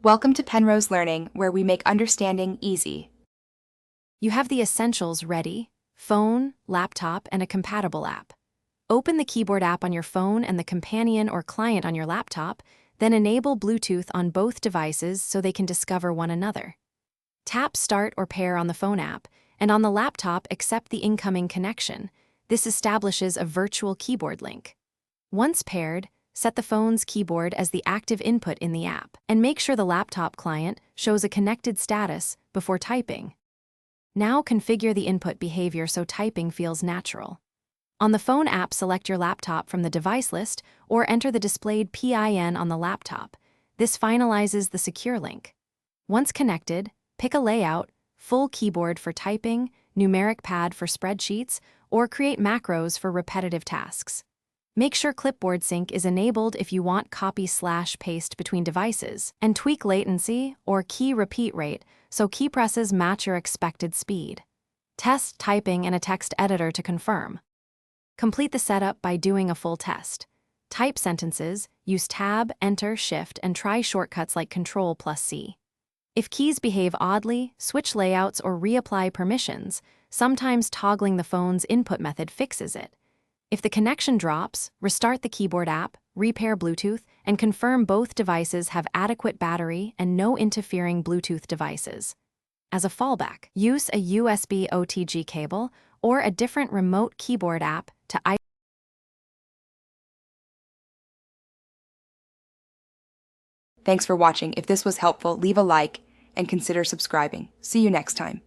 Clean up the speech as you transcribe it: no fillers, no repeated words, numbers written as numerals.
Welcome to Penrose Learning, where we make understanding easy. You have the essentials ready: phone, laptop, and a compatible app. Open the keyboard app on your phone and the companion or client on your laptop, then enable Bluetooth on both devices so they can discover one another. Tap Start or Pair on the phone app, and on the laptop accept the incoming connection. This establishes a virtual keyboard link. Once paired, set the phone's keyboard as the active input in the app, and make sure the laptop client shows a connected status before typing. Now configure the input behavior so typing feels natural. On the phone app, select your laptop from the device list or enter the displayed PIN on the laptop. This finalizes the secure link. Once connected, pick a layout: full keyboard for typing, numeric pad for spreadsheets, or create macros for repetitive tasks. Make sure clipboard sync is enabled if you want copy/paste between devices, and tweak latency or key repeat rate so key presses match your expected speed. Test typing in a text editor to confirm. Complete the setup by doing a full test. Type sentences, use Tab, Enter, Shift, and try shortcuts like Ctrl+C. If keys behave oddly, switch layouts or reapply permissions. Sometimes toggling the phone's input method fixes it. If the connection drops, restart the keyboard app, repair Bluetooth, and confirm both devices have adequate battery and no interfering Bluetooth devices. As a fallback, use a USB OTG cable or a different remote keyboard app to Thanks for watching. If this was helpful, leave a like and consider subscribing. See you next time.